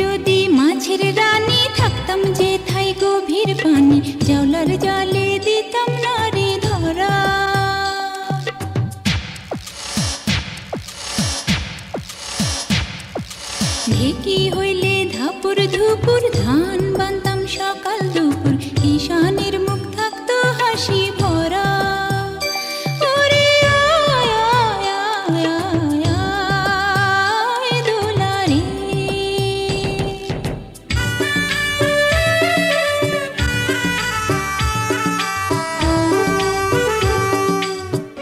যদি মাছের রানী, থাকতাম যেথায় গভীর পানি, জাউলার জালে দিতাম নারে ধরা। ঢেকি হইলে ধাপুর ধুপুর, ধান বানতাম সকাল দুপুর, ঈশানের মুখ থাকতো হাসি ভরা। ওরে আয় আয় আয় আয় আয় দোলারে।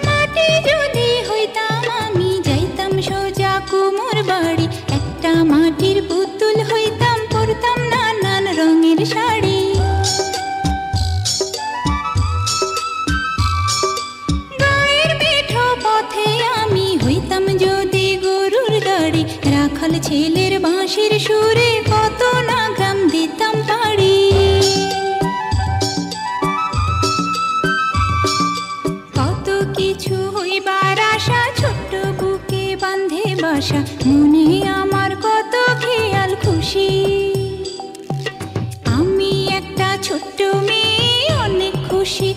মাটি যদি হইতাম আমি, যাইতাম সোজা কুমোর বাড়ি, একটা মাটির পুতুল হইতাম, পরতাম নানান রঙের শাড়ি। গায়ের মেঠো পথে আমি হইতাম যদি গরুর গাড়ি, রাখাল ছেলের বাঁশির সুরে কত না গ্রাম দিতাম পাড়ি। কত কিছু হইবার আশা, ছোট্ট বুকে বাঁধে বাসা, মনে আমার কত খেয়াল খুশি। আমি একটা ছোট্ট মেয়ে, অনেক খুশি।